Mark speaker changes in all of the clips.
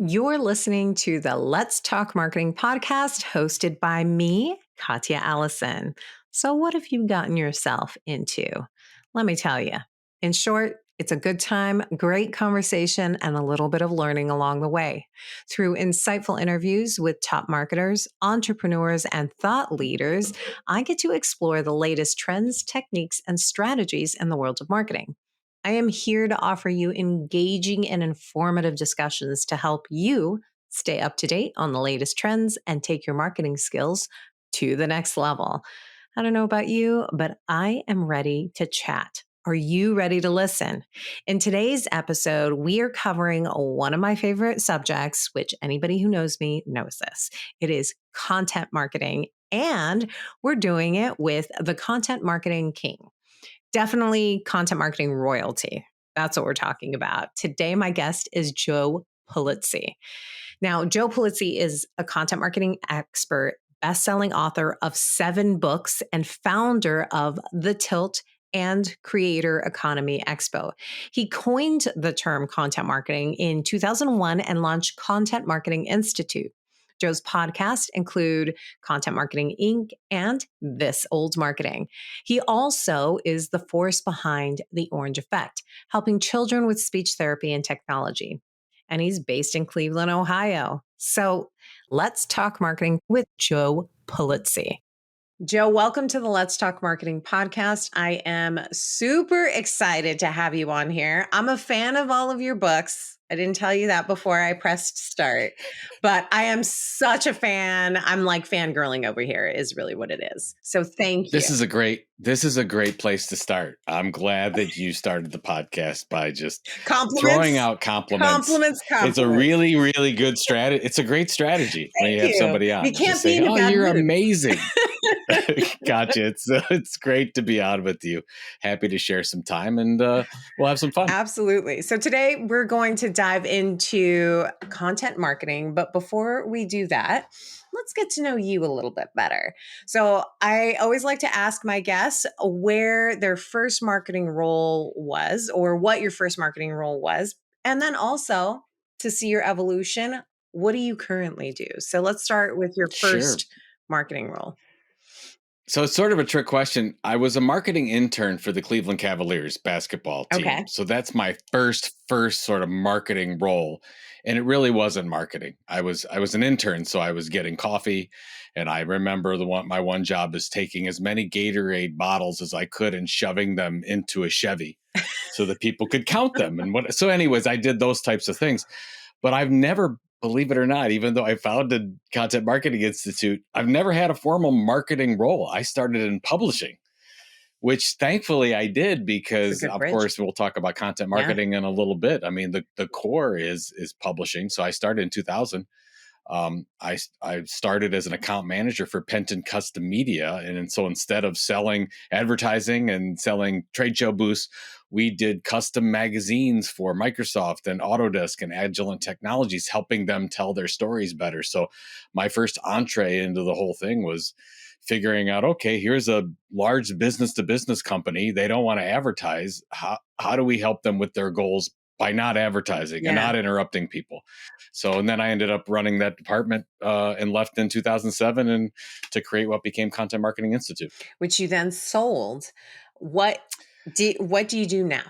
Speaker 1: You're listening to the Let's Talk Marketing podcast hosted by me, Katya Allison. So, what have you gotten yourself into? Let me tell you. In short, it's a good time, great conversation, and a little bit of learning along the way. Through insightful interviews with top marketers, entrepreneurs, and thought leaders, I get to explore the latest trends, techniques, and strategies in the world of marketing. I am here to offer you engaging and informative discussions to help you stay up to date on the latest trends and take your marketing skills to the next level. I don't know about you, but I am ready to chat. Are you ready to listen? In today's episode, we are covering one of my favorite subjects, which anybody who knows me knows this. It is content marketing, and we're doing it with the content marketing king. Definitely content marketing royalty. That's what we're talking about. Today, my guest is Joe Pulizzi. Now, Joe Pulizzi is a content marketing expert, best-selling author of 7 books, and founder of The Tilt and creator Economy Expo. He coined the term content marketing in 2001 and launched Content Marketing Institute. Joe's podcasts include Content Marketing Inc. and This Old Marketing. He also is the force behind The Orange Effect, helping children with speech therapy and technology. And he's based in Cleveland, Ohio. So let's talk marketing with Joe Pulizzi. Joe, welcome to the Let's Talk Marketing podcast. I am super excited to have you on here. I'm a fan of all of your books. I didn't tell you that before I pressed start, but I am such a fan. I'm like fangirling over here is really what it is. So thank you.
Speaker 2: This is a great place to start. I'm glad that you started the podcast by just throwing out compliments. It's a really, really good strategy. It's a great strategy when you have somebody on.
Speaker 1: You can't
Speaker 2: say,
Speaker 1: be in a bad
Speaker 2: you're
Speaker 1: mood.
Speaker 2: Amazing. Gotcha. It's great to be on with you. Happy to share some time and we'll have some fun.
Speaker 1: Absolutely. So today we're going to dive into content marketing. But before we do that, let's get to know you a little bit better. So I always like to ask my guests where their first marketing role was or what your first marketing role was. And then also to see your evolution, what do you currently do? So let's start with your first marketing role.
Speaker 2: So it's sort of a trick question. I was a marketing intern for the Cleveland Cavaliers basketball team.
Speaker 1: Okay.
Speaker 2: So that's my first sort of marketing role. And it really wasn't marketing. I was an intern, so I was getting coffee. And I remember my one job is taking as many Gatorade bottles as I could and shoving them into a Chevy so that people could count them. So anyways, I did those types of things. But I've never, believe it or not, even though I founded Content Marketing Institute, I've never had a formal marketing role. I started in publishing, which thankfully I did because, of course, we'll talk about content marketing in a little bit. I mean, the core is publishing. So I started in 2000. I started as an account manager for Penton Custom Media. And so instead of selling advertising and selling trade show booths, we did custom magazines for Microsoft and Autodesk and Agilent Technologies, helping them tell their stories better. So my first entree into the whole thing was figuring out, okay, here's a large business-to-business company. They don't want to advertise. How do we help them with their goals by not advertising and not interrupting people? So, and then I ended up running that department and left in 2007 and to create what became Content Marketing Institute.
Speaker 1: Which you then sold. What do you do now?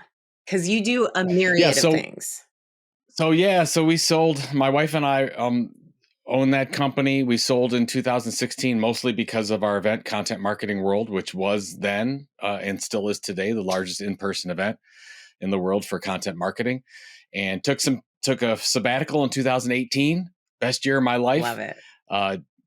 Speaker 1: Because you do a myriad of things.
Speaker 2: So we sold, my wife and I own that company. We sold in 2016, mostly because of our event, Content Marketing World, which was then and still is today the largest in-person event in the world for content marketing, and took a sabbatical in 2018. Best year of my life.
Speaker 1: Love it.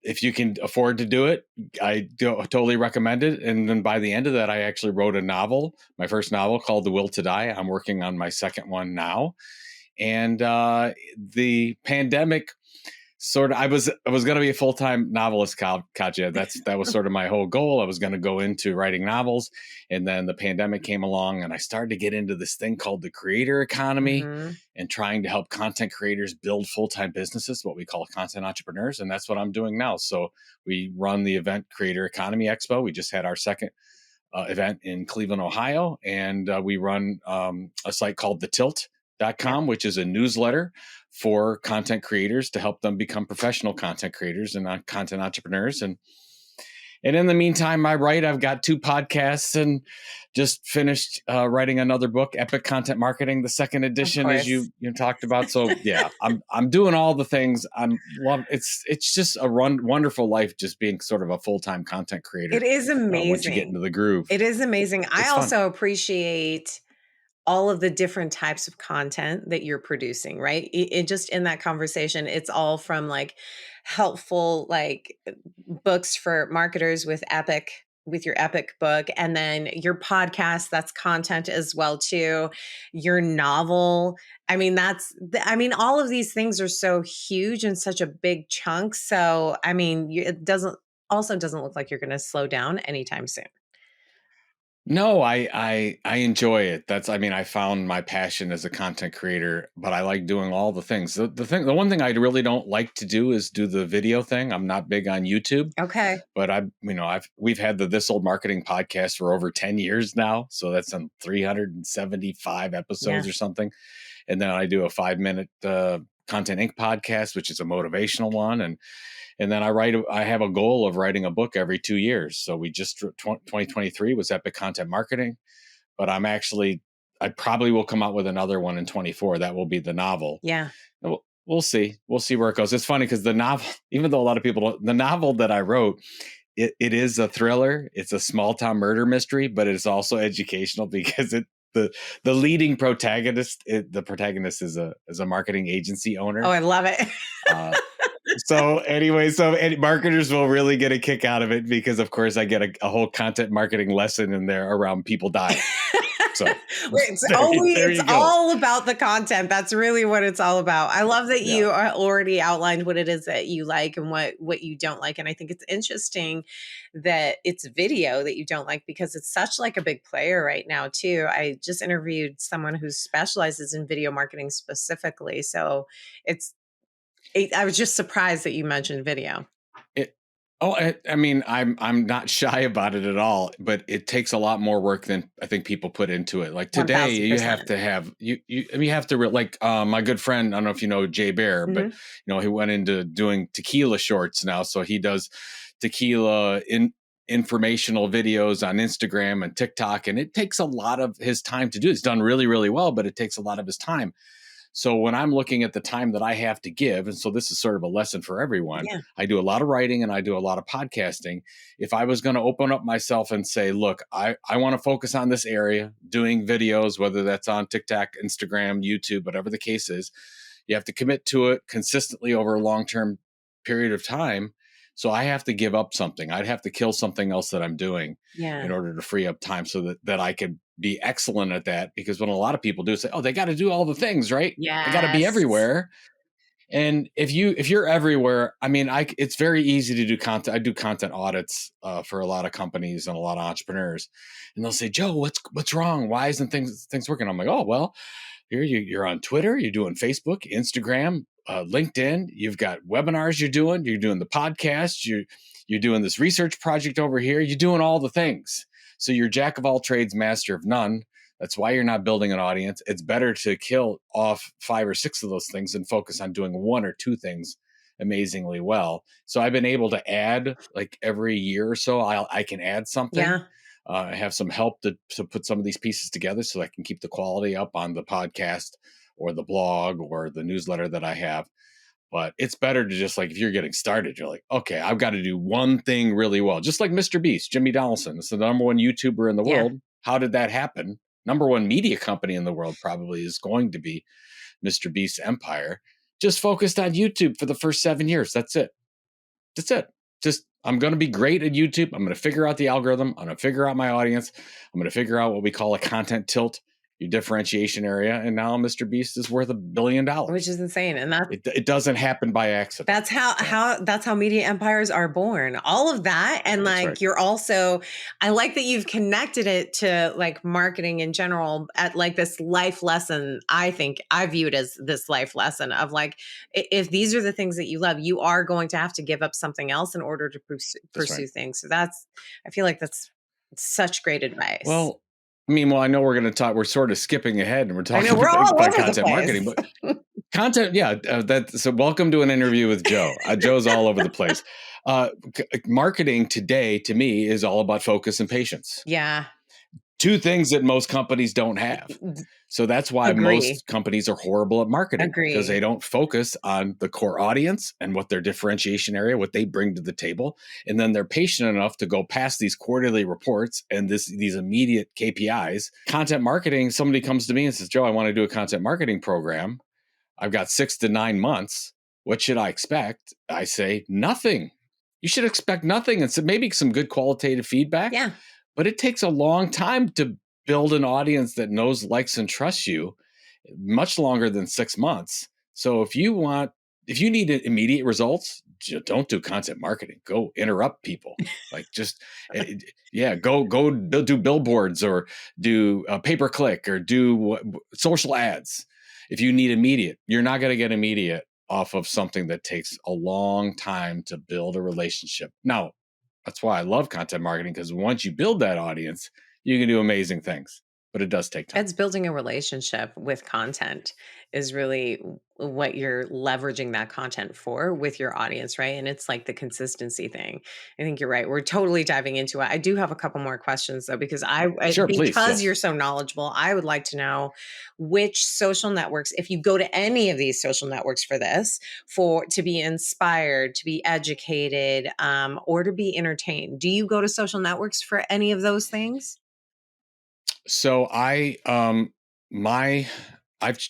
Speaker 2: If you can afford to do it, I totally recommend it. And then by the end of that, I actually wrote a novel, my first novel called The Will to Die. I'm working on my second one now. And the pandemic sort of, I was going to be a full-time novelist, Katya. That was sort of my whole goal. I was going to go into writing novels. And then the pandemic came along and I started to get into this thing called the creator economy and trying to help content creators build full-time businesses, what we call content entrepreneurs. And that's what I'm doing now. So we run the event Creator Economy Expo. We just had our second event in Cleveland, Ohio. And we run a site called The Tilt.com, which is a newsletter for content creators to help them become professional content creators and content entrepreneurs. And in the meantime, I've got 2 podcasts and just finished writing another book, Epic Content Marketing, the second
Speaker 1: Of
Speaker 2: edition, as
Speaker 1: course.
Speaker 2: you talked about. So yeah, I'm doing all the things. It's just a wonderful life, just being sort of a full-time content
Speaker 1: It
Speaker 2: creator.
Speaker 1: is
Speaker 2: Once you get
Speaker 1: amazing.
Speaker 2: into the groove,
Speaker 1: It is amazing. I
Speaker 2: it's fun.
Speaker 1: also appreciate all of the different types of content that you're producing, right? It just in that conversation, it's all from like helpful, like books for marketers with your Epic book, and then your podcast, that's content as well too. Your novel. I mean, all of these things are so huge and such a big chunk. So, I mean, it doesn't look like you're going to slow down anytime soon.
Speaker 2: No, I enjoy it. I found my passion as a content creator, but I like doing all the things. The one thing I really don't like to do is do the video thing. I'm not big on YouTube,
Speaker 1: Okay.
Speaker 2: but we've had the This Old Marketing podcast for over 10 years now. So that's on 375 episodes
Speaker 1: Yeah.
Speaker 2: or something. And then I do a 5-minute Content Inc. podcast, which is a motivational one. And then I have a goal of writing a book every 2 years. So 2023 was Epic Content Marketing, but I probably will come out with another one in 24. That will be the novel.
Speaker 1: Yeah.
Speaker 2: We'll see. We'll see where it goes. It's funny because the novel, even though a lot of people don't, the novel that I wrote, it is a thriller. It's a small town murder mystery, but it's also educational because the leading protagonist, the protagonist is a marketing agency
Speaker 1: Oh,
Speaker 2: owner.
Speaker 1: I love it.
Speaker 2: So anyway, marketers will really get a kick out of it because, of course, I get a whole content marketing lesson in there around people dying. So there
Speaker 1: It's
Speaker 2: you go.
Speaker 1: all about the content. That's really what it's all about. I love that
Speaker 2: Yeah.
Speaker 1: you already outlined what it is that you like and what you don't like. And I think it's interesting that it's video that you don't like because it's such like a big player right now too. I just interviewed someone who specializes in video marketing specifically. So I was just surprised that you mentioned video.
Speaker 2: It, I'm not shy about it at all, but it takes a lot more work than I think people put into it. Like today, you have
Speaker 1: 1000%.
Speaker 2: to have you have to my good friend. I don't know if you know Jay Bear, but he went into doing tequila shorts now, so he does tequila informational videos on Instagram and TikTok, and it takes a lot of his time to do. It's done really, really well, but it takes a lot of his time. So when I'm looking at the time that I have to give, and so this is sort of a lesson for everyone,
Speaker 1: Yeah.
Speaker 2: I do a lot of writing and I do a lot of podcasting. If I was going to open up myself and say, look, I want to focus on this area, doing videos, whether that's on TikTok, Instagram, YouTube, whatever the case is, you have to commit to it consistently over a long-term period of time. So I have to give up something. I'd have to kill something else that I'm doing
Speaker 1: Yeah.
Speaker 2: in order to free up time so that I could be excellent at that. Because when a lot of people do say, oh, they got to do all the things, right? They got to be
Speaker 1: Yes.
Speaker 2: everywhere. And if you're everywhere, it's very easy to do content. I do content audits for a lot of companies and a lot of entrepreneurs, and they'll say, Joe, what's wrong? Why isn't things working? I'm like, oh, well, here you're on Twitter, you're doing Facebook, Instagram, LinkedIn. You've got webinars you're doing the podcast, you're doing this research project over here. You're doing all the things. So you're jack of all trades, master of none. That's why you're not building an audience. It's better to kill off 5 or 6 of those things and focus on doing 1 or 2 things amazingly well. So I've been able to add, like every year or so, I can add something.
Speaker 1: Yeah.
Speaker 2: I have some help to put some of these pieces together so I can keep the quality up on the podcast or the blog or the newsletter that I have. But it's better to just, like, if you're getting started, you're like, okay, I've got to do one thing really well. Just like Mr. Beast, Jimmy Donaldson is the number 1 YouTuber in the
Speaker 1: Yeah.
Speaker 2: world. How did that happen? Number 1 media company in the world probably is going to be Mr. Beast's empire. Just focused on YouTube for the first 7 years. That's it. Just, I'm going to be great at YouTube. I'm going to figure out the algorithm. I'm going to figure out my audience. I'm going to figure out what we call a content tilt, your differentiation area. And now Mr. Beast is worth $1 billion.
Speaker 1: Which is insane. And
Speaker 2: it doesn't happen by accident.
Speaker 1: that's how media empires are born. All of that. And
Speaker 2: That's
Speaker 1: like,
Speaker 2: right.
Speaker 1: you're also, I like that you've connected it to like marketing in general at like this life lesson. I think I view it as this life lesson of like, if these are the things that you love, you are going to have to give up something else in order to pursue
Speaker 2: That's right.
Speaker 1: things. So I feel like that's such great advice.
Speaker 2: Well, Meanwhile, I know we're sort of skipping ahead and we're
Speaker 1: I know
Speaker 2: talking
Speaker 1: we're all
Speaker 2: about
Speaker 1: over the
Speaker 2: content marketing,
Speaker 1: place.
Speaker 2: but content, yeah. So welcome to an interview with Joe. Joe's all over the place. Marketing today, to me, is all about focus and patience.
Speaker 1: Yeah.
Speaker 2: Two things that most companies don't have. So that's why
Speaker 1: Agree.
Speaker 2: most companies are horrible at marketing, because they
Speaker 1: Agree.
Speaker 2: don't focus on the core audience and what their differentiation area, what they bring to the table. And then they're patient enough to go past these quarterly reports and these immediate KPIs. Content marketing, somebody comes to me and says, Joe, I want to do a content marketing program. I've got 6 to 9 months. What should I expect? I say, nothing. You should expect nothing. And so maybe some good qualitative feedback.
Speaker 1: Yeah.
Speaker 2: But it takes a long time to build an audience that knows, likes, and trusts you, much longer than 6 months. So if you need immediate results, don't do content marketing. Go interrupt people. Like go do billboards or do pay per click or do social ads. If you need immediate, you're not going to get immediate off of something that takes a long time to build a relationship. Now, that's why I love content marketing, because once you build that audience, you can do amazing things, but it does take time.
Speaker 1: It's building a relationship with content is really what you're leveraging that content for with your audience, right? And it's like the consistency thing. I think you're right. We're totally diving into it. I do have a couple more questions though, because
Speaker 2: Sure, please.
Speaker 1: because
Speaker 2: Yes.
Speaker 1: you're so knowledgeable, I would like to know which social networks, if you go to any of these social networks for this, for to be inspired, to be educated, or to be entertained. Do you go to social networks for any of those things?
Speaker 2: So I've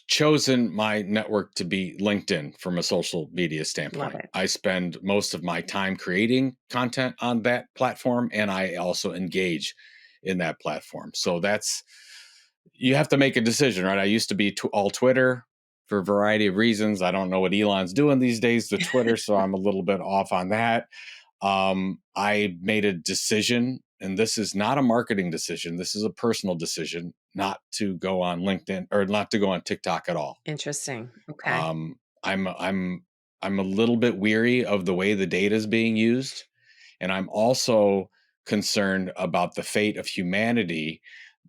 Speaker 2: chosen my network to be LinkedIn from a social media
Speaker 1: Love
Speaker 2: standpoint.
Speaker 1: it.
Speaker 2: I spend most of my time creating content on that platform, and I also engage in that platform. So you have to make a decision, right? I used to be all Twitter for a variety of reasons. I don't know what Elon's doing these days to Twitter, so I'm a little bit off on that. I made a decision, and this is not a marketing decision. This is a personal decision, not to go on LinkedIn or not to go on TikTok at all.
Speaker 1: Interesting. Okay.
Speaker 2: Um, I'm a little bit weary of the way the data is being used, and I'm also concerned about the fate of humanity.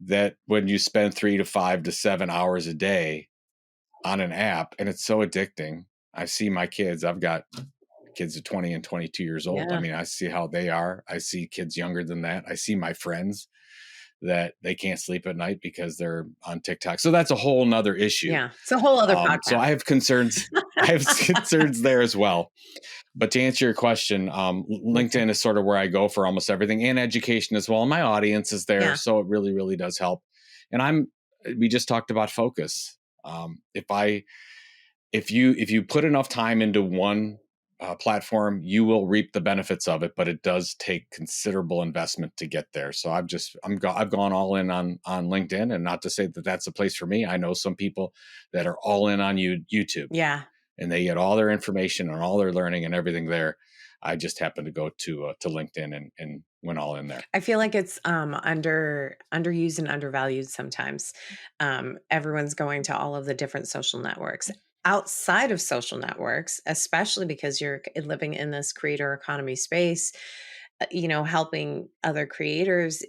Speaker 2: That when you spend 3 to 5 to 7 hours a day on an app, and it's so addicting. I see my kids. I've got kids are 20 and 22 years old. I
Speaker 1: Yeah.
Speaker 2: mean, I see how they are. I see kids younger than that. I see my friends that they can't sleep at night because they're on TikTok. So that's a whole nother issue.
Speaker 1: Yeah. It's a whole other
Speaker 2: So
Speaker 1: podcast.
Speaker 2: I have concerns. I have concerns there as well. But to answer your question, LinkedIn is sort of where I go for almost everything, and education as well. And my audience is there,
Speaker 1: Yeah.
Speaker 2: so it really, really does help. And we just talked about focus. If you put enough time into one platform, you will reap the benefits of it, but it does take considerable investment to get there. So I've gone all in on LinkedIn, and not to say that that's a place for me. I know some people that are all in on YouTube,
Speaker 1: Yeah.
Speaker 2: and they get all their information and all their learning and everything there. I just happened to go to LinkedIn and went all in there.
Speaker 1: I feel like it's underused and undervalued sometimes. Everyone's going to all of the different social networks. Outside of social networks, especially because you're living in this creator economy space, helping other creators,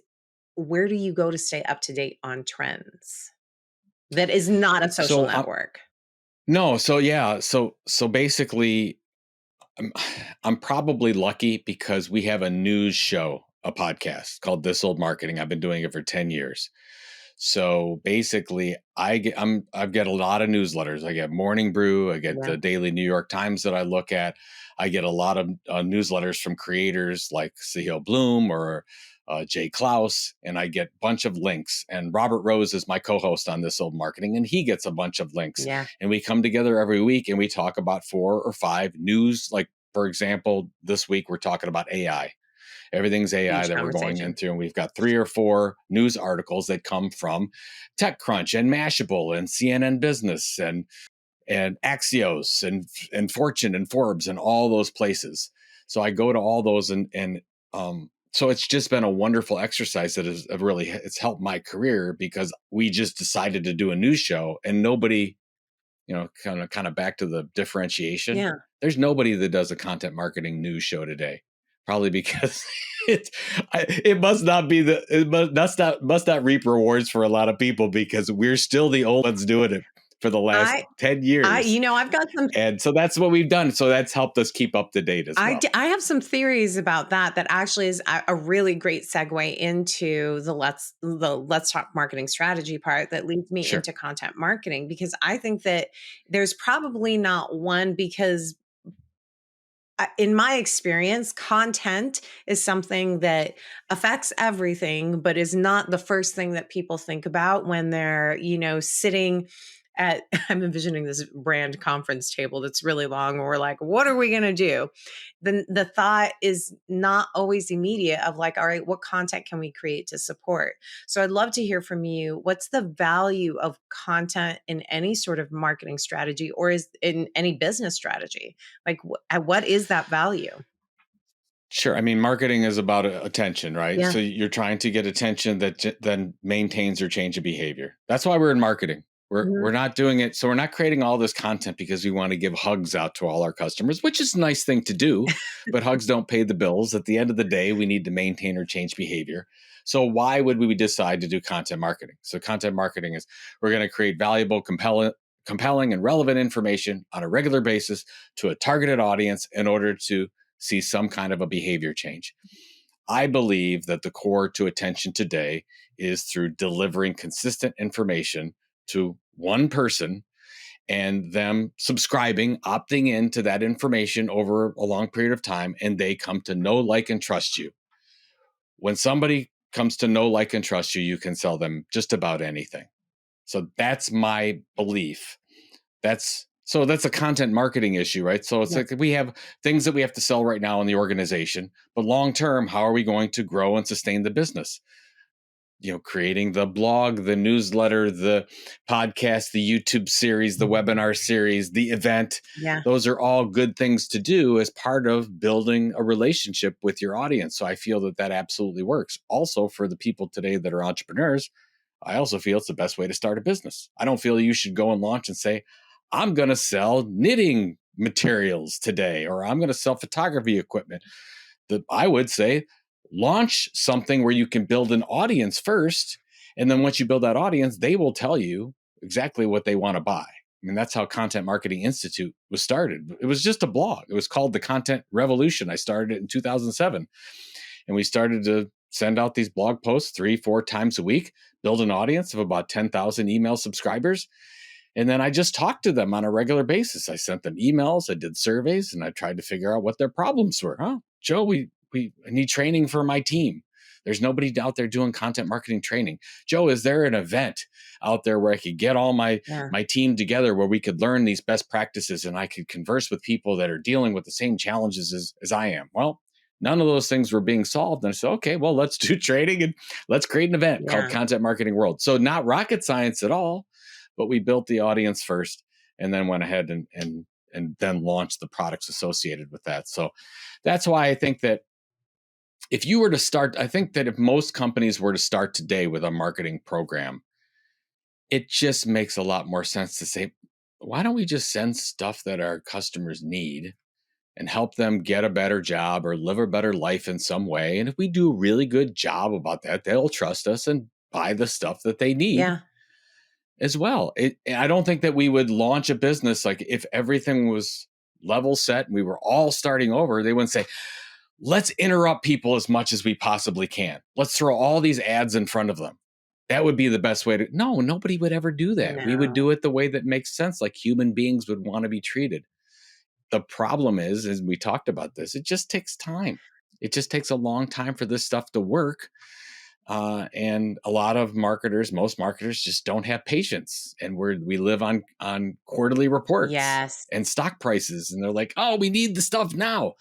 Speaker 1: where do you go to stay up to date on trends? That is not a social
Speaker 2: So
Speaker 1: network.
Speaker 2: no, so yeah, so basically, I'm, I'm probably lucky because we have a news show, a podcast called This Old Marketing. I've been doing it for 10 years. So basically, I've got a lot of newsletters. I get Morning Brew, I get
Speaker 1: Yeah.
Speaker 2: the Daily New York Times that I look at. I get a lot of newsletters from creators like CEO Bloom or Jay Klaus, and I get a bunch of links. And Robert Rose is my co-host on This Old Marketing, and he gets a bunch of links.
Speaker 1: Yeah.
Speaker 2: And we come together every week and we talk about 4 or 5 news. Like, for example, this week we're talking about AI. Everything's AI
Speaker 1: Huge
Speaker 2: that we're going
Speaker 1: conversation.
Speaker 2: into. And we've got 3 or 4 news articles that come from TechCrunch and Mashable and CNN Business and Axios and Fortune and Forbes and all those places. So I go to all those and so it's just been a wonderful exercise that has really it's helped my career, because we just decided to do a news show, and nobody, kind of back to the differentiation.
Speaker 1: Yeah.
Speaker 2: There's nobody that does a content marketing news show today. Probably because it must not be must not reap rewards for a lot of people because we're still the old ones doing it for the last
Speaker 1: I
Speaker 2: 10 years.
Speaker 1: I've got some
Speaker 2: And so that's what we've done. So that's helped us keep up to date as well.
Speaker 1: I have some theories about that actually is a really great segue into the let's talk marketing strategy part that leads me
Speaker 2: Sure.
Speaker 1: into content marketing, because I think that there's probably not one, because in my experience, content is something that affects everything, but is not the first thing that people think about when they're, sitting at, I'm envisioning this brand conference table that's really long where we're like, what are we going to do? The thought is not always immediate of like, all right, what content can we create to support? So I'd love to hear from you. What's the value of content in any sort of marketing strategy, or is in any business strategy? Like, what is that value?
Speaker 2: Sure. I mean, marketing is about attention, right?
Speaker 1: Yeah.
Speaker 2: So you're trying to get attention that then maintains or change of behavior. That's why we're in marketing. We're
Speaker 1: Mhm.
Speaker 2: not doing it. So we're not creating all this content because we want to give hugs out to all our customers, which is a nice thing to do, but hugs don't pay the bills. At the end of the day, we need to maintain or change behavior. So why would we decide to do content marketing? So content marketing is we're going to create valuable, compelling and relevant information on a regular basis to a targeted audience in order to see some kind of a behavior change. I believe that the core to attention today is through delivering consistent information to one person and them subscribing, opting into that information over a long period of time, and they come to know, like, and trust you. When somebody comes to know, like, and trust you, you can sell them just about anything. So that's my belief. That's a content marketing issue, right? So it's
Speaker 1: Yeah.
Speaker 2: like we have things that we have to sell right now in the organization, but long term, how are we going to grow and sustain the business? Creating the blog, the newsletter, the podcast, the YouTube series, the webinar series, the event.
Speaker 1: Yeah.
Speaker 2: Those are all good things to do as part of building a relationship with your audience. So I feel that absolutely works. Also, for the people today that are entrepreneurs, I also feel it's the best way to start a business. I don't feel you should go and launch and say, I'm going to sell knitting materials today, or I'm going to sell photography equipment. I would say launch something where you can build an audience first. And then once you build that audience, they will tell you exactly what they want to buy. I mean, that's how Content Marketing Institute was started. It was just a blog. It was called The Content Revolution. I started it in 2007. And we started to send out these blog posts 3-4 times a week, build an audience of about 10,000 email subscribers. And then I just talked to them on a regular basis. I sent them emails, I did surveys, and I tried to figure out what their problems were. Joe, we need training for my team. There's nobody out there doing content marketing training. Joe, is there an event out there where I could get all my team together where we could learn these best practices and I could converse with people that are dealing with the same challenges as I am? Well, none of those things were being solved. And I said, okay, well, let's do training and let's create an event called Content Marketing World. So not rocket science at all, but we built the audience first and then went ahead and then launched the products associated with that. So that's why I think that if you were to start, I think that if most companies were to start today with a marketing program, it just makes a lot more sense to say, why don't we just send stuff that our customers need and help them get a better job or live a better life in some way? And if we do a really good job about that, they'll trust us and buy the stuff that they need as well. I don't think that we would launch a business like if everything was level set and we were all starting over, they wouldn't say, let's interrupt people as much as we possibly can. Let's throw all these ads in front of them. That would be the best way to. No, nobody would ever do that.
Speaker 1: No.
Speaker 2: We would do it the way that makes sense, like human beings would want to be treated. The problem is, as we talked about this, it just takes time. It just takes a long time for this stuff to work. And a lot of marketers, most marketers just don't have patience. And we live on quarterly reports and stock prices. And they're like, oh, we need the stuff now.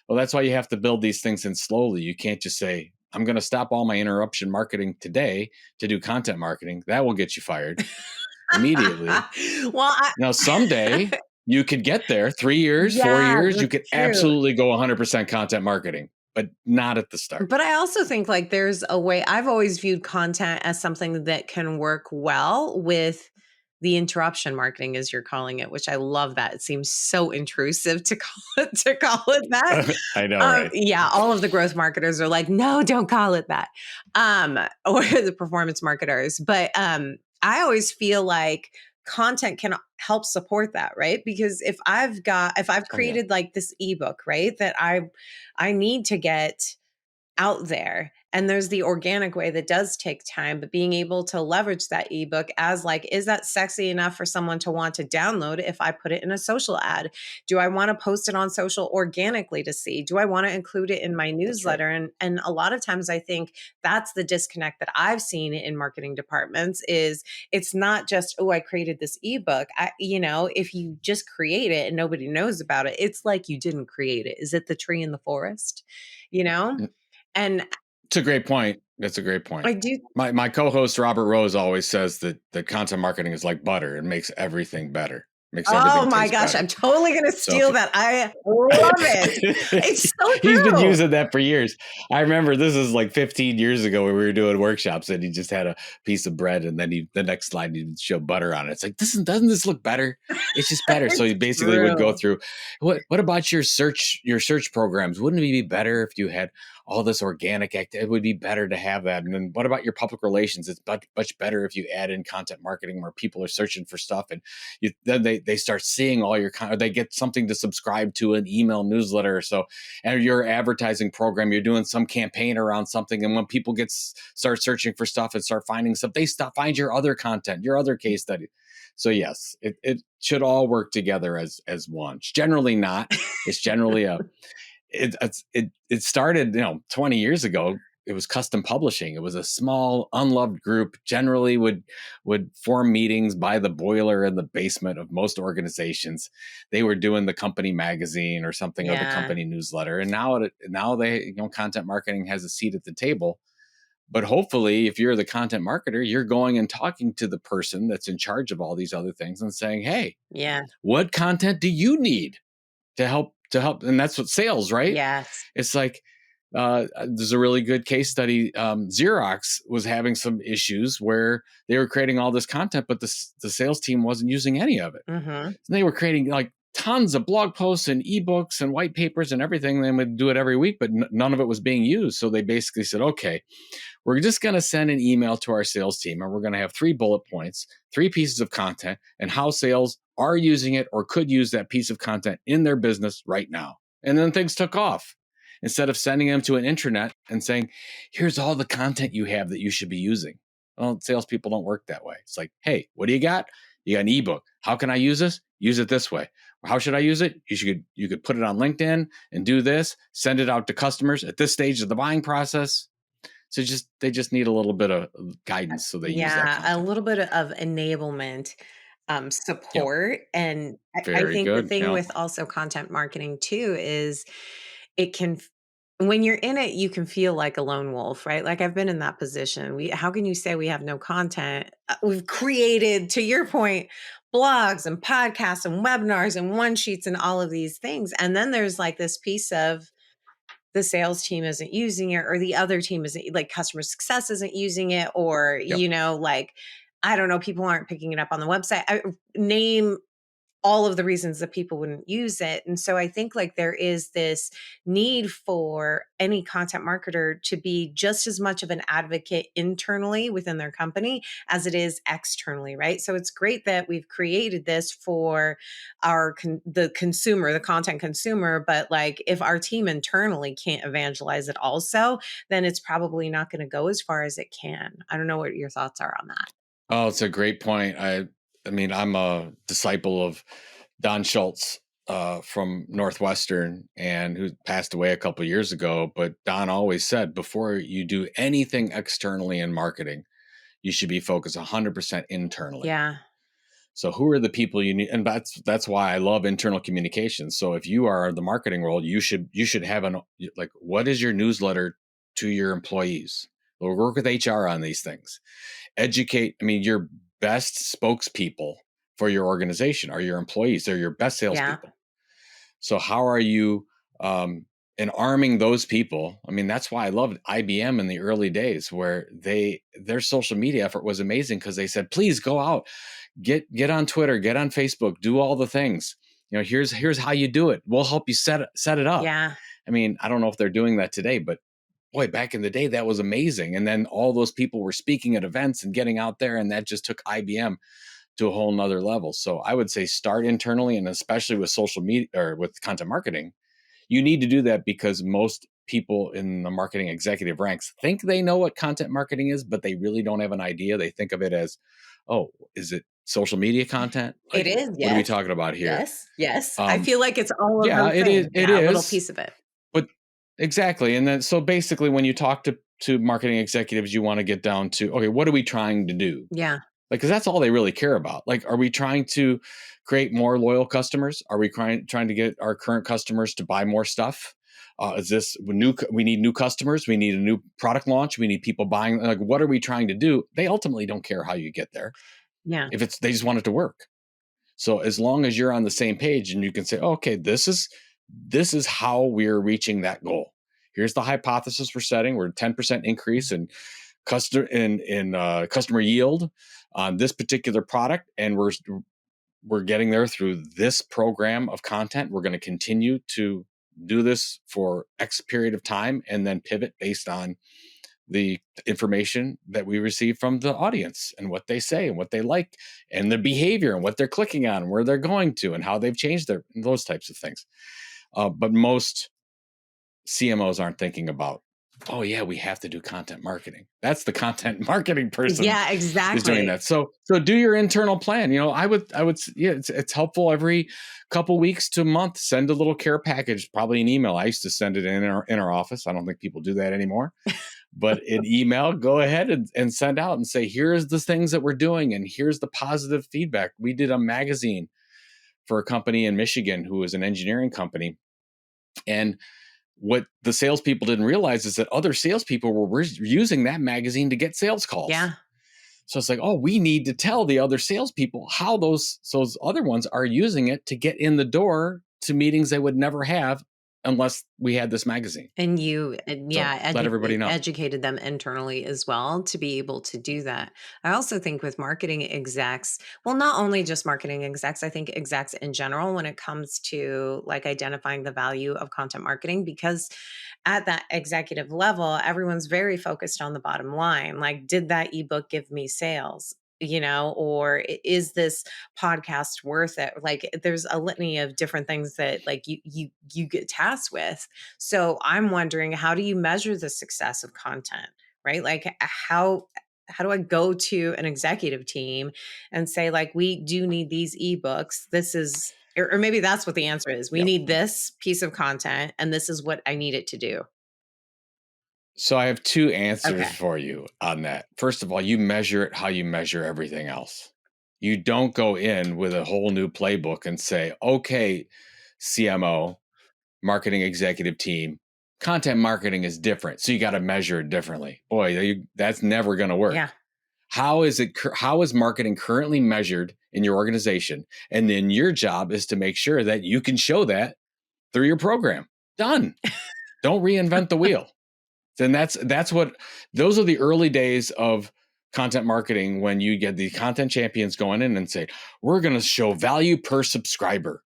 Speaker 2: Well, that's why you have to build these things in slowly. You can't just say, I'm going to stop all my interruption marketing today to do content marketing. That will get you fired immediately.
Speaker 1: Well,
Speaker 2: now someday you could get there 3 years, 4 years. You could absolutely go 100% content marketing, but not at the start.
Speaker 1: But I also think like there's a way. I've always viewed content as something that can work well with the interruption marketing, as you're calling it, which I love that. It seems so intrusive to call it that.
Speaker 2: I know, right?
Speaker 1: Yeah, all of the growth marketers are like, no, don't call it that. Or the performance marketers. But I always feel like content can help support that, right? Because if I've
Speaker 2: Oh yeah.
Speaker 1: created like this ebook, right, that I need to get out there, and there's the organic way that does take time, but being able to leverage that ebook as like, is that sexy enough for someone to want to download if I put it in a social ad? Do I want to post it on social organically to see? Do I want to include it in my
Speaker 2: That's right.
Speaker 1: newsletter? And a lot of times I think that's the disconnect that I've seen in marketing departments is it's not just, oh, I created this ebook. If you just create it and nobody knows about it, it's like you didn't create it. Is it the tree in the forest? You know?
Speaker 2: Mm,
Speaker 1: And
Speaker 2: it's a great point. That's a great point.
Speaker 1: I do.
Speaker 2: My co-host Robert Rose always says that content marketing is like butter. It makes everything better. Makes
Speaker 1: Oh
Speaker 2: everything
Speaker 1: my
Speaker 2: taste
Speaker 1: gosh, I'm
Speaker 2: better.
Speaker 1: totally going to
Speaker 2: So if
Speaker 1: steal that. I love it. It's so
Speaker 2: he's been
Speaker 1: true.
Speaker 2: using that for years. I remember this is like 15 years ago when we were doing workshops and he just had a piece of bread and then the next slide he'd show butter on it. It's like, doesn't this look better? It's just better. So he
Speaker 1: It's
Speaker 2: basically would go
Speaker 1: true.
Speaker 2: through what about your search programs? Wouldn't it be better if you had all this organic activity? It would be better to have that. And then what about your public relations? It's much better if you add in content marketing where people are searching for stuff and then they start seeing all your content. They get something to subscribe to, an email newsletter or so, and your advertising program, you're doing some campaign around something, and when people start searching for stuff and start finding stuff, they find your other content, your other case study. So yes, it should all work together as one. It's generally not. It's generally it started 20 years ago. It was custom publishing. It was a small unloved group, generally would form meetings by the boiler in the basement of most organizations. They were doing the company magazine or something, or the
Speaker 1: Yeah.
Speaker 2: company newsletter, and now they content marketing has a seat at the table. But hopefully, if you're the content marketer, you're going and talking to the person that's in charge of all these other things and saying, hey,
Speaker 1: Yeah.
Speaker 2: what content do you need to help? And that's what sales, right?
Speaker 1: Yes.
Speaker 2: It's like, there's a really good case study. Xerox was having some issues where they were creating all this content, but the sales team wasn't using any of it.
Speaker 1: Mm-hmm.
Speaker 2: So they were creating like tons of blog posts and ebooks and white papers and everything. They would do it every week, but none of it was being used. So they basically said, okay, we're just going to send an email to our sales team and we're going to have 3 bullet points, 3 pieces of content, and how sales are using it or could use that piece of content in their business right now. And then things took off. Instead of sending them to an intranet and saying, here's all the content you have that you should be using. Well, salespeople don't work that way. It's like, hey, what do you got? You got an ebook. How can I use this? Use it this way. How should I use it? You could put it on LinkedIn and do this, send it out to customers at this stage of the buying process. So they just need a little bit of guidance so they use that
Speaker 1: Yeah, a
Speaker 2: content.
Speaker 1: little bit of enablement,
Speaker 2: Yep.
Speaker 1: support. And I
Speaker 2: Very
Speaker 1: think the
Speaker 2: good.
Speaker 1: thing
Speaker 2: Yep.
Speaker 1: with also content marketing too is it can, when you're in it, you can feel like a lone wolf, right? Like I've been in that position. How can you say we have no content? We've created, to your point, blogs and podcasts and webinars and one sheets and all of these things. And then there's like this piece of the sales team isn't using it, or the other team isn't, like customer success isn't using it, or
Speaker 2: Yep.
Speaker 1: like I don't know, people aren't picking it up on the website. Name all of the reasons that people wouldn't use it. And so I think like there is this need for any content marketer to be just as much of an advocate internally within their company as it is externally, right? So it's great that we've created this for the consumer, the content consumer, but like if our team internally can't evangelize it also, then it's probably not going to go as far as it can. I don't know what your thoughts are on that.
Speaker 2: Oh, it's a great point. I mean, I'm a disciple of Don Schultz from Northwestern, and who passed away a couple years ago. But Don always said, before you do anything externally in marketing, you should be focused 100% internally.
Speaker 1: Yeah.
Speaker 2: So who are the people you need? And that's why I love internal communication. So if you are the marketing role, you should have what is your newsletter to your employees? We'll work with HR on these things. Educate. I mean, your best spokespeople for your organization are your employees. They're your best
Speaker 1: Yeah.
Speaker 2: salespeople. So how are you and arming those people. I mean, that's why I loved IBM in the early days, where their social media effort was amazing, because they said, please go out, get on Twitter, get on Facebook, do all the things. Here's how you do it. We'll help you set it up.
Speaker 1: Yeah.
Speaker 2: I mean, I don't know if they're doing that today, but boy, back in the day, that was amazing. And then all those people were speaking at events and getting out there, and that just took IBM to a whole nother level. So I would say start internally, and especially with social media or with content marketing, you need to do that, because most people in the marketing executive ranks think they know what content marketing is, but they really don't have an idea. They think of it as, oh, is it social media content?
Speaker 1: It
Speaker 2: Like,
Speaker 1: is.
Speaker 2: what are we
Speaker 1: Yes.
Speaker 2: talking about here?
Speaker 1: Yes. Yes. I
Speaker 2: Um,
Speaker 1: feel like it's all of
Speaker 2: yeah,
Speaker 1: those
Speaker 2: it is.
Speaker 1: things.
Speaker 2: It
Speaker 1: Yeah. A little
Speaker 2: is.
Speaker 1: piece of it.
Speaker 2: But exactly. And then, so basically, when you talk to marketing executives, you want to get down to, okay, what are we trying to do?
Speaker 1: Yeah.
Speaker 2: Like, because that's all they really care about. Like, are we trying to create more loyal customers? Are we trying to get our current customers to buy more stuff? Is this new? We need new customers. We need a new product launch. We need people buying. Like, what are we trying to do? They ultimately don't care how you get there.
Speaker 1: Yeah.
Speaker 2: If they just want it to work. So as long as you're on the same page and you can say, oh, okay, this is how we're reaching that goal. Here's the hypothesis we're setting. We're 10% increase in customer yield on this particular product, and we're getting there through this program of content. We're going to continue to do this for X period of time, and then pivot based on the information that we receive from the audience and what they say and what they like and their behavior and what they're clicking on and where they're going to and how they've changed those types of things. But most CMOs aren't thinking about, oh yeah, we have to do content marketing. That's the content marketing person
Speaker 1: Yeah,
Speaker 2: is doing
Speaker 1: exactly.
Speaker 2: that. So do your internal plan. I would, yeah, it's helpful every couple weeks to a month, send a little care package, probably an email. I used to send it in our office. I don't think people do that anymore. But an email, go ahead and send out and say, here's the things that we're doing, and here's the positive feedback. We did a magazine for a company in Michigan who was an engineering company. And what the salespeople didn't realize is that other salespeople were using that magazine to get sales calls.
Speaker 1: Yeah.
Speaker 2: So it's like, oh, we need to tell the other salespeople how those other ones are using it to get in the door to meetings they would never have unless we had this magazine.
Speaker 1: And
Speaker 2: So let everybody know.
Speaker 1: educated them internally as well to be able to do that. I also think with marketing execs, well, not only just marketing execs, I think execs in general, when it comes to like identifying the value of content marketing, because at that executive level, everyone's very focused on the bottom line. Like, did that ebook give me sales? Or is this podcast worth it? Like, there's a litany of different things that like you get tasked with. So I'm wondering, how do you measure the success of content, right? Like, how do I go to an executive team and say, like, we do need these ebooks. This is, or maybe that's what the answer is. We
Speaker 2: Yep.
Speaker 1: need this piece of content, and this is what I need it to do.
Speaker 2: So I have two answers
Speaker 1: Okay.
Speaker 2: for you on that. First of all, you measure it how you measure everything else. You don't go in with a whole new playbook and say, okay, CMO, marketing executive team, content marketing is different. So you got to measure it differently. Boy, that's never going to work.
Speaker 1: Yeah.
Speaker 2: How is marketing currently measured in your organization? And then your job is to make sure that you can show that through your program. Done. Don't reinvent the wheel. Then those are the early days of content marketing, when you get the content champions going in and say, we're going to show value per subscriber.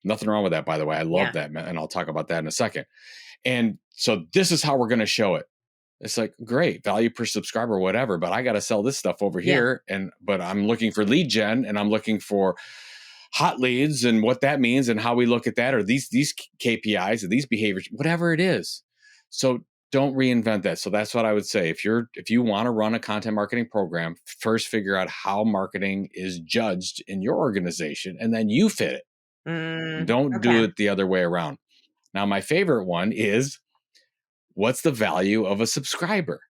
Speaker 2: Nothing wrong with that, by the way. I love that, and I'll talk about that in a second. And so this is how we're going to show it. It's like, great, value per subscriber, whatever, but I got to sell this stuff over here. But I'm looking for lead gen, and I'm looking for hot leads, and what that means and how we look at that, or these KPIs or these behaviors, whatever it is. So don't reinvent that. So that's what I would say. If you want to run a content marketing program, first figure out how marketing is judged in your organization, and then you fit it. Don't do
Speaker 1: Okay.
Speaker 2: it the other way around. Now, my favorite one is, what's the value of a subscriber?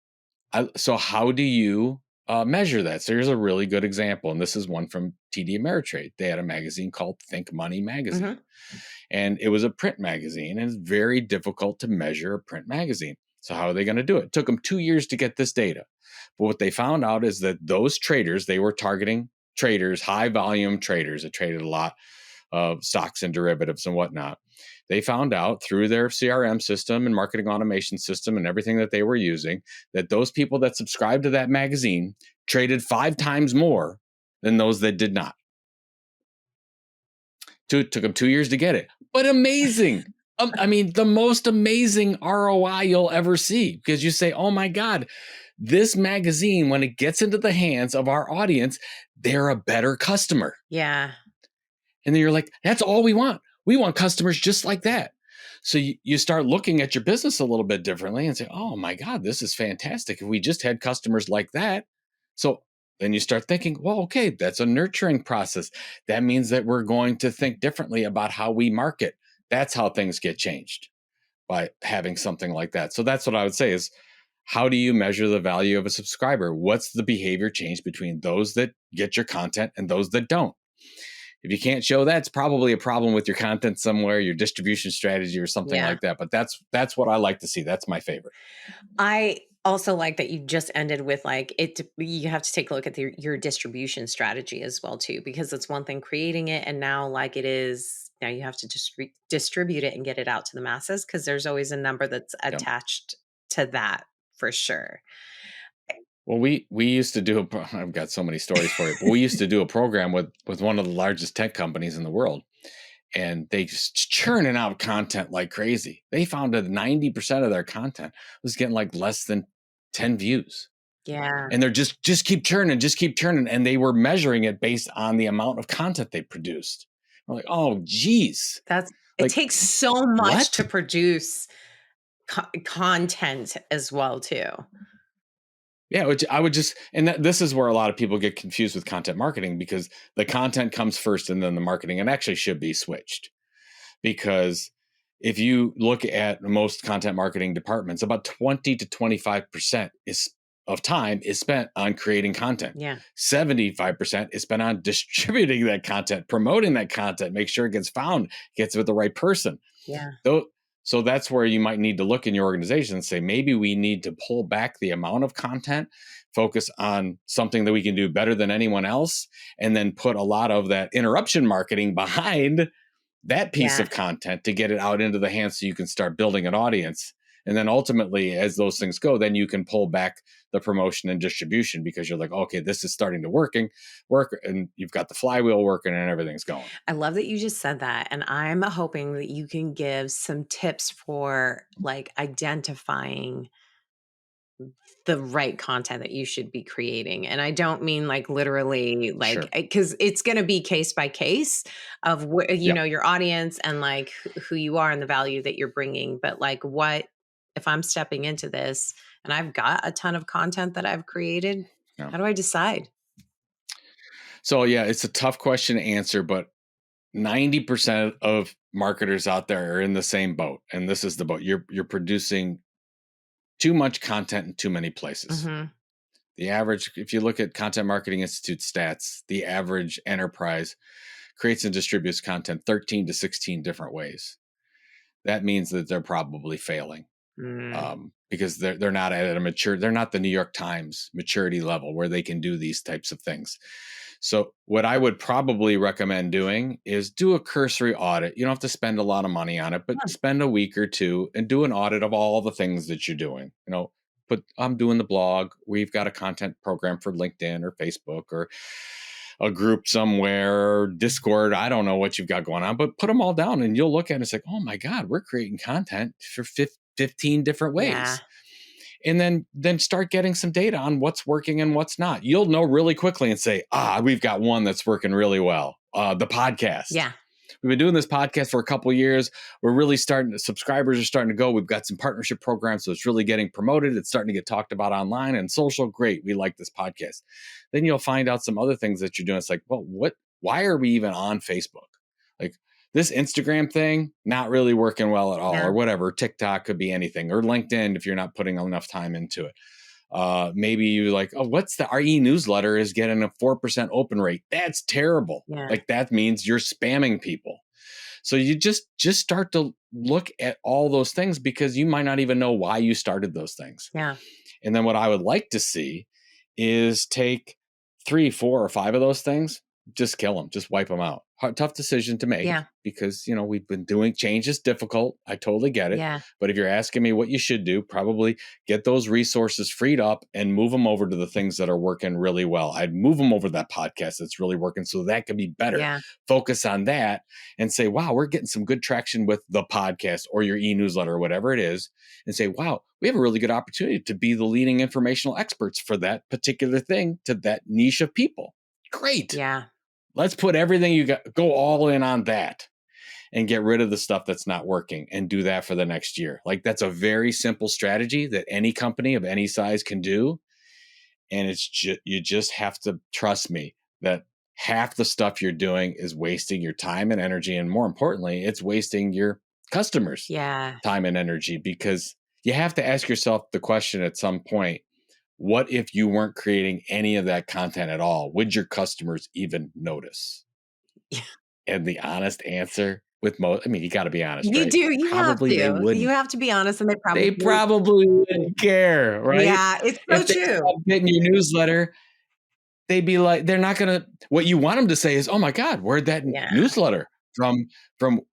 Speaker 2: So how do you measure that? So here's a really good example. And this is one from TD Ameritrade. They had a magazine called Think Money Magazine. And it was a print magazine, and it's very difficult to measure a print magazine. So how are they going to do it? It took them 2 years to get this data. But what they found out is that those traders, they were targeting traders, high volume traders that traded a lot of stocks and derivatives and whatnot. They found out through their CRM system and marketing automation system and everything that they were using that those people that subscribed to that magazine traded 5 times more than those that did not. Took them 2 years to get it, but amazing. I mean, the most amazing ROI you'll ever see, because you say, oh my God, this magazine, when it gets into the hands of our audience, they're a better customer.
Speaker 1: Yeah.
Speaker 2: And then you're like, that's all we want. We want customers just like that. So you start looking at your business a little bit differently and say, oh my God, this is fantastic. If we just had customers like that. So then you start thinking, well, okay, that's a nurturing process. That means that we're going to think differently about how we market. That's how things get changed by having something like that. So that's what I would say is, how do you measure the value of a subscriber? What's the behavior change between those that get your content and those that don't? If you can't show that, it's probably a problem with your content somewhere, your distribution strategy or something like that. But that's what I like to see. That's my favorite.
Speaker 1: I also like that you just ended with like it. You have to take a look at your distribution strategy as well too, because it's one thing creating it, and now like it is now you have to distribute it and get it out to the masses, because there's always a number that's
Speaker 2: Yep.
Speaker 1: attached to that for sure.
Speaker 2: Well, we used to do I've got so many stories for you, but we used to do a program with one of the largest tech companies in the world, and they just churning out content like crazy. They found that 90% of their content was getting like less than 10 views.
Speaker 1: Yeah.
Speaker 2: And they're just keep churning, and they were measuring it based on the amount of content they produced. I'm like, oh geez,
Speaker 1: It takes so much to
Speaker 2: what?
Speaker 1: produce content as well too.
Speaker 2: Yeah, I would just, and this is where a lot of people get confused with content marketing, because the content comes first and then the marketing, and actually should be switched. Because if you look at most content marketing departments, about 20 to 25% of time is spent on creating content.
Speaker 1: Yeah.
Speaker 2: 75% is spent on distributing that content, promoting that content, make sure it gets found, gets with the right person.
Speaker 1: Yeah.
Speaker 2: So that's where you might need to look in your organization and say, maybe we need to pull back the amount of content, focus on something that we can do better than anyone else, and then put a lot of that interruption marketing behind that piece of content to get it out into the hands so you can start building an audience. And then ultimately, as those things go, then you can pull back the promotion and distribution, because you're like, okay, this is starting to work, and you've got the flywheel working and everything's going.
Speaker 1: I love that you just said that. And I'm hoping that you can give some tips for like identifying the right content that you should be creating. And I don't mean like literally like,
Speaker 2: Sure.
Speaker 1: because it's going to be case by case of what,
Speaker 2: Yeah.
Speaker 1: your audience and like who you are and the value that you're bringing. But like, what if I'm stepping into this and I've got a ton of content that I've created?
Speaker 2: Yeah.
Speaker 1: How do I decide?
Speaker 2: So yeah, it's a tough question to answer, but 90% of marketers out there are in the same boat. And this is the boat. You're producing too much content in too many places.
Speaker 1: Mm-hmm.
Speaker 2: The average, if you look at Content Marketing Institute stats, the average enterprise creates and distributes content 13 to 16 different ways. That means that they're probably failing. Because they're not at they're not the New York Times maturity level where they can do these types of things. So what I would probably recommend doing is do a cursory audit. You don't have to spend a lot of money on it, but spend a week or two and do an audit of all the things that you're doing. But I'm doing the blog. We've got a content program for LinkedIn or Facebook or a group somewhere, Discord. I don't know what you've got going on, but put them all down and you'll look at it and it's like, oh my God, we're creating content for 15 different ways.
Speaker 1: Yeah.
Speaker 2: And then start getting some data on what's working and what's not. You'll know really quickly and say, we've got one that's working really well. The podcast.
Speaker 1: Yeah.
Speaker 2: We've been doing this podcast for a couple of years. We're really subscribers are starting to go. We've got some partnership programs, so it's really getting promoted. It's starting to get talked about online and social. Great. We like this podcast. Then you'll find out some other things that you're doing. It's like, well, why are we even on Facebook? Like, this Instagram thing, not really working well at all, or whatever. TikTok could be anything, or LinkedIn if you're not putting enough time into it. Maybe you're like, our e-newsletter is getting a 4% open rate. That's terrible.
Speaker 1: Yeah.
Speaker 2: Like, that means you're spamming people. So you just start to look at all those things, because you might not even know why you started those things.
Speaker 1: Yeah.
Speaker 2: And then what I would like to see is take 3, 4, or 5 of those things, just kill them, just wipe them out. Tough decision to make
Speaker 1: Yeah.
Speaker 2: because, we've been doing change is difficult. I totally get it.
Speaker 1: Yeah.
Speaker 2: But if you're asking me what you should do, probably get those resources freed up and move them over to the things that are working really well. I'd move them over to that podcast that's really working so that could be better.
Speaker 1: Yeah.
Speaker 2: Focus on that and say, wow, we're getting some good traction with the podcast or your e-newsletter or whatever it is. And say, wow, we have a really good opportunity to be the leading informational experts for that particular thing to that niche of people. Great.
Speaker 1: Yeah.
Speaker 2: Let's put everything you got, go all in on that and get rid of the stuff that's not working and do that for the next year. Like that's a very simple strategy that any company of any size can do. And it's just, you just have to trust me that half the stuff you're doing is wasting your time and energy. And more importantly, it's wasting your customers'
Speaker 1: Yeah.
Speaker 2: time and energy, because you have to ask yourself the question at some point, what if you weren't creating any of that content at all? Would your customers even notice?
Speaker 1: Yeah.
Speaker 2: And the honest answer with you got to be honest,
Speaker 1: You
Speaker 2: right?
Speaker 1: do. You have
Speaker 2: Probably they
Speaker 1: to. You
Speaker 2: wouldn't.
Speaker 1: have to be honest, and
Speaker 2: They probably wouldn't care, right?
Speaker 1: Yeah, it's so
Speaker 2: If they
Speaker 1: true.
Speaker 2: stopped getting your newsletter, they'd be like, they're not going to, what you want them to say is, oh my God, where'd that
Speaker 1: Yeah.
Speaker 2: newsletter from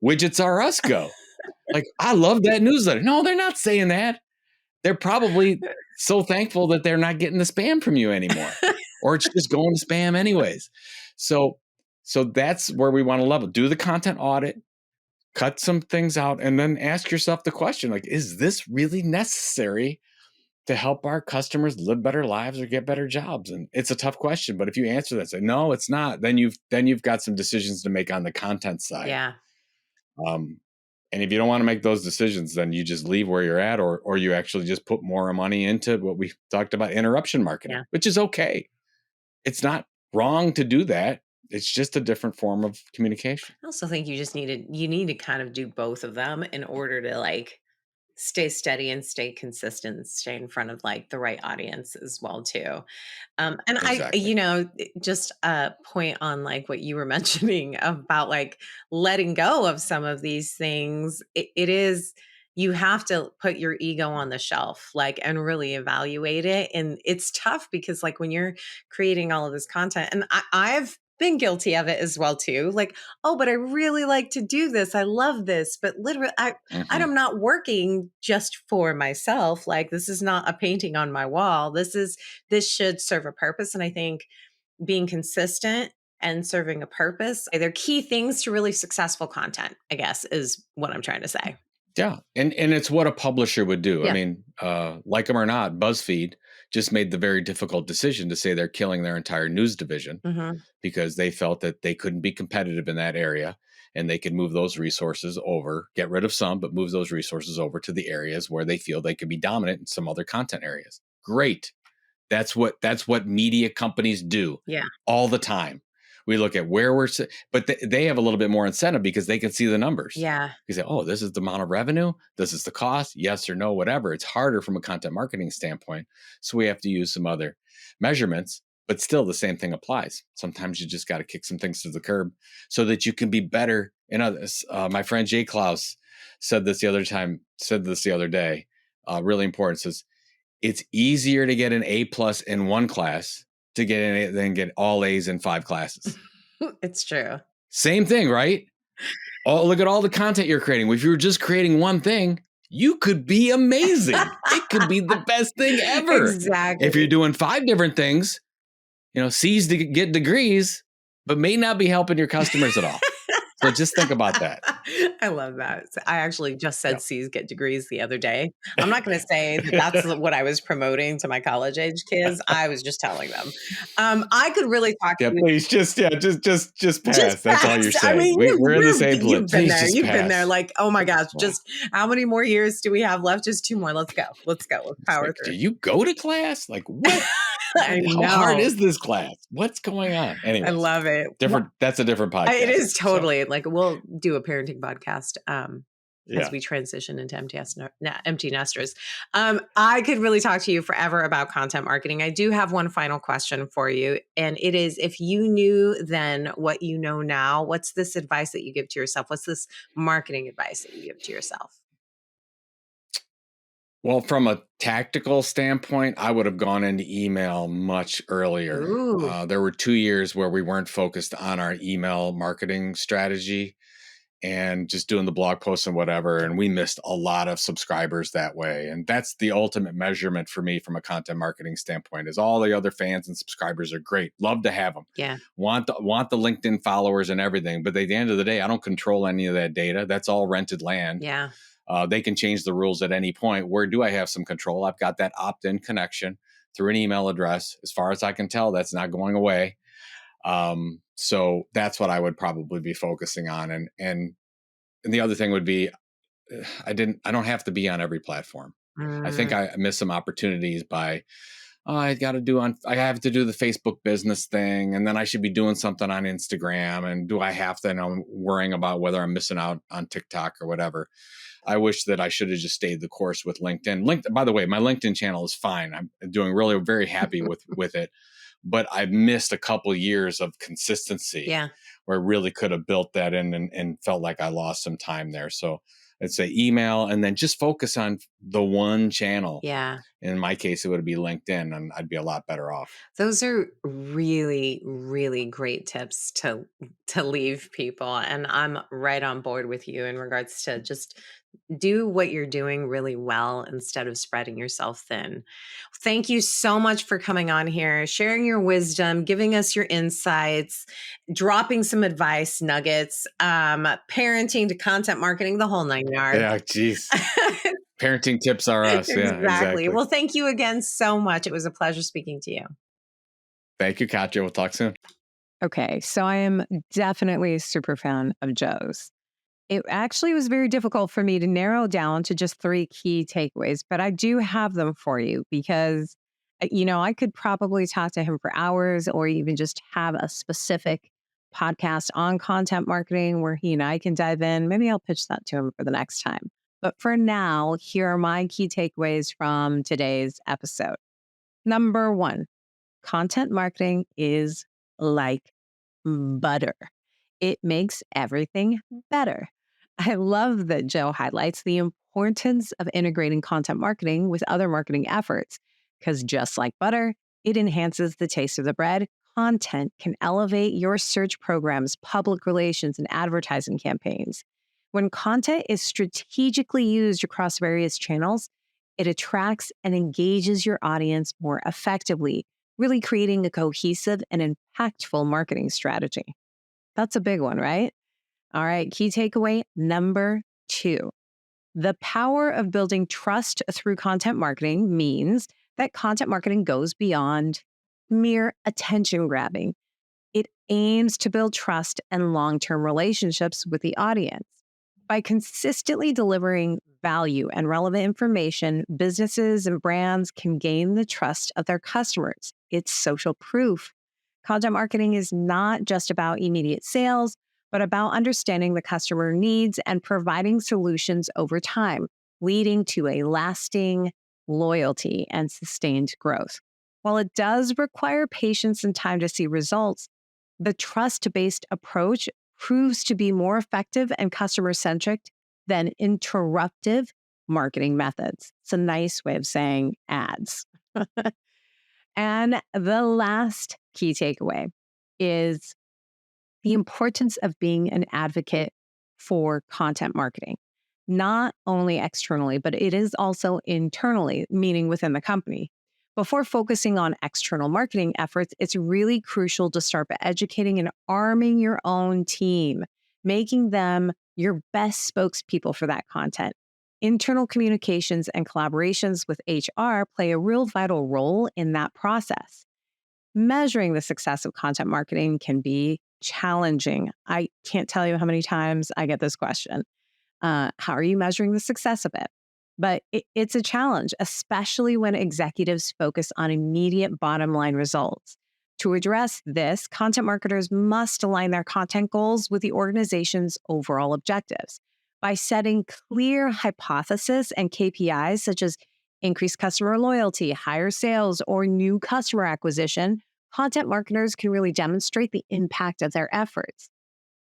Speaker 2: Widgets R Us go? Like, I love that newsletter. No, they're not saying that. They're probably so thankful that they're not getting the spam from you anymore, or it's just going to spam anyways. So that's where we want to level. Do the content audit, cut some things out, and then ask yourself the question, like, is this really necessary to help our customers live better lives or get better jobs? And it's a tough question, but if you answer that, say, no, it's not, then you've got some decisions to make on the content side.
Speaker 1: Yeah.
Speaker 2: And if you don't want to make those decisions, then you just leave where you're at, or you actually just put more money into what we talked about, interruption marketing, which is okay. It's not wrong to do that. It's just a different form of communication.
Speaker 1: I also think you need to kind of do both of them in order to like stay steady and stay consistent, and stay in front of like the right audience as well too. And
Speaker 2: Exactly.
Speaker 1: just a point on like what you were mentioning about like letting go of some of these things. It is, you have to put your ego on the shelf, like, and really evaluate it. And it's tough because like when you're creating all of this content, and I've been guilty of it as well too. Like, oh, but I really like to do this. I love this, but literally, I'm not working just for myself. Like, this is not a painting on my wall. This should serve a purpose. And I think being consistent and serving a purpose, they're key things to really successful content, I guess, is what I'm trying to say.
Speaker 2: Yeah. And it's what a publisher would do.
Speaker 1: Yeah.
Speaker 2: I mean, like them or not, BuzzFeed just made the very difficult decision to say they're killing their entire news division because they felt that they couldn't be competitive in that area, and they could move those resources over, get rid of some, but move those resources over to the areas where they feel they could be dominant in some other content areas. Great. That's what media companies do all the time. We look at where but they have a little bit more incentive because they can see the numbers.
Speaker 1: Yeah.
Speaker 2: You say, oh, this is the amount of revenue. This is the cost. Yes or no, whatever. It's harder from a content marketing standpoint. So we have to use some other measurements, but still the same thing applies. Sometimes you just got to kick some things to the curb so that you can be better in others. My friend Jay Klaus said this the other day. Really important. Says, it's easier to get an A+ in one class to get an A than get all A's in 5 classes.
Speaker 1: It's true.
Speaker 2: Same thing, right? Oh, look at all the content you're creating. If you were just creating one thing, you could be amazing. It could be the best thing ever.
Speaker 1: Exactly.
Speaker 2: If you're doing 5 different things, C's to get degrees, but may not be helping your customers at all. So just think about that.
Speaker 1: I love that. I actually just said C's get degrees the other day. I'm not going to say that's what I was promoting to my college age kids. I was just telling them. I could really talk to you.
Speaker 2: Please just pass. That's all you're saying.
Speaker 1: I mean,
Speaker 2: we're in the same place.
Speaker 1: You've been there. You've been there. Like, oh my gosh, just how many more years do we have left? Just 2 more. Let's go. Let's power through.
Speaker 2: Do you go to class? Like what? How hard is this class? What's going on? Anyway,
Speaker 1: I love it.
Speaker 2: That's a different podcast.
Speaker 1: It is totally like we'll do a parenting podcast as we transition into empty nesters. I could really talk to you forever about content marketing. I do have one final question for you, and it is: if you knew then what you know now, what's this advice that you give to yourself? What's this marketing advice that you give to yourself?
Speaker 2: Well, from a tactical standpoint, I would have gone into email much earlier.
Speaker 1: Ooh,
Speaker 2: There were 2 years where we weren't focused on our email marketing strategy and just doing the blog posts and whatever. And we missed a lot of subscribers that way. And that's the ultimate measurement for me from a content marketing standpoint is all the other fans and subscribers are great. Love to have them.
Speaker 1: yeah,
Speaker 2: Want the LinkedIn followers and everything. But at the end of the day, I don't control any of that data. That's all rented land.
Speaker 1: yeah,
Speaker 2: They can change the rules at any point. Where do I have some control? I've got that opt-in connection through an email address. As far as I can tell, that's not going away. So that's what I would probably be focusing on. And the other thing would be I don't have to be on every platform. I think
Speaker 1: mm,
Speaker 2: I miss some opportunities by I have to do the Facebook business thing, and then I should be doing something on Instagram. And do I have to? And I'm worrying about whether I'm missing out on TikTok or whatever. I wish that I should have just stayed the course with LinkedIn. By the way, my LinkedIn channel is fine. I'm doing really very happy with it, but I've missed a couple years of consistency
Speaker 1: yeah,
Speaker 2: where I really could have built that in and felt like I lost some time there. So I'd say email and then just focus on the one channel.
Speaker 1: yeah.
Speaker 2: In my case, it would be LinkedIn, and I'd be a lot better off.
Speaker 1: Those are really, really great tips to leave people. And I'm right on board with you in regards to just do what you're doing really well instead of spreading yourself thin. Thank you so much for coming on here, sharing your wisdom, giving us your insights, dropping some advice nuggets, parenting to content marketing, the whole nine yards.
Speaker 2: Yeah, geez. Parenting tips are us. Yeah,
Speaker 1: Exactly.
Speaker 2: exactly.
Speaker 1: Well, thank you again so much. It was a pleasure speaking to you.
Speaker 2: Thank you, Katya. We'll talk soon.
Speaker 3: Okay, so I am definitely a super fan of Joe's. It actually was very difficult for me to narrow down to just three key takeaways, but I do have them for you because, I could probably talk to him for hours or even just have a specific podcast on content marketing where he and I can dive in. Maybe I'll pitch that to him for the next time. But for now, here are my key takeaways from today's episode. Number one, content marketing is like butter. It makes everything better. I love that Joe highlights the importance of integrating content marketing with other marketing efforts, because just like butter, it enhances the taste of the bread. Content can elevate your search programs, public relations, and advertising campaigns. When content is strategically used across various channels, it attracts and engages your audience more effectively, really creating a cohesive and impactful marketing strategy. That's a big one, right? All right, key takeaway number two. The power of building trust through content marketing means that content marketing goes beyond mere attention grabbing. It aims to build trust and long term relationships with the audience. By consistently delivering value and relevant information, businesses and brands can gain the trust of their customers. It's social proof. Content marketing is not just about immediate sales, but about understanding the customer needs and providing solutions over time, leading to a lasting loyalty and sustained growth. While it does require patience and time to see results, the trust based approach proves to be more effective and customer centric than interruptive marketing methods. It's a nice way of saying ads. And the last key takeaway is the importance of being an advocate for content marketing, not only externally, but it is also internally, meaning within the company. Before focusing on external marketing efforts, it's really crucial to start by educating and arming your own team, making them your best spokespeople for that content. Internal communications and collaborations with HR play a real vital role in that process. Measuring the success of content marketing can be challenging. I can't tell you how many times I get this question. How are you measuring the success of it? But it's a challenge, especially when executives focus on immediate bottom line results. To address this, content marketers must align their content goals with the organization's overall objectives. By setting clear hypotheses and KPIs such as increased customer loyalty, higher sales, or new customer acquisition, content marketers can really demonstrate the impact of their efforts.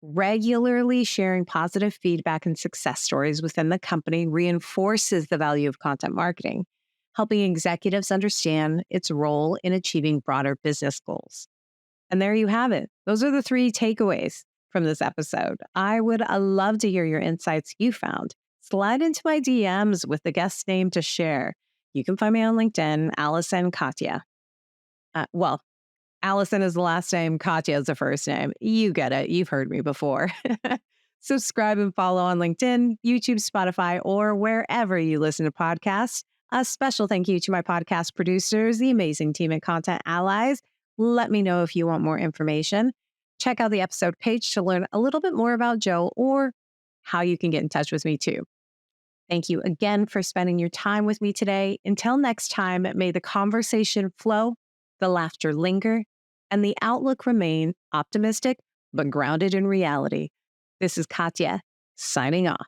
Speaker 3: Regularly sharing positive feedback and success stories within the company reinforces the value of content marketing, helping executives understand its role in achieving broader business goals. And there you have it. Those are the 3 takeaways from this episode. I would love to hear your insights you found. Slide into my DMs with the guest name to share. You can find me on LinkedIn, Allison Katya. Well, Allison is the last name, Katya is the first name. You get it. You've heard me before. Subscribe and follow on LinkedIn, YouTube, Spotify, or wherever you listen to podcasts. A special thank you to my podcast producers, the amazing team at Content Allies. Let me know if you want more information. Check out the episode page to learn a little bit more about Joe or how you can get in touch with me too. Thank you again for spending your time with me today. Until next time, may the conversation flow, the laughter linger, and the outlook remain optimistic but grounded in reality. This is Katya, signing off.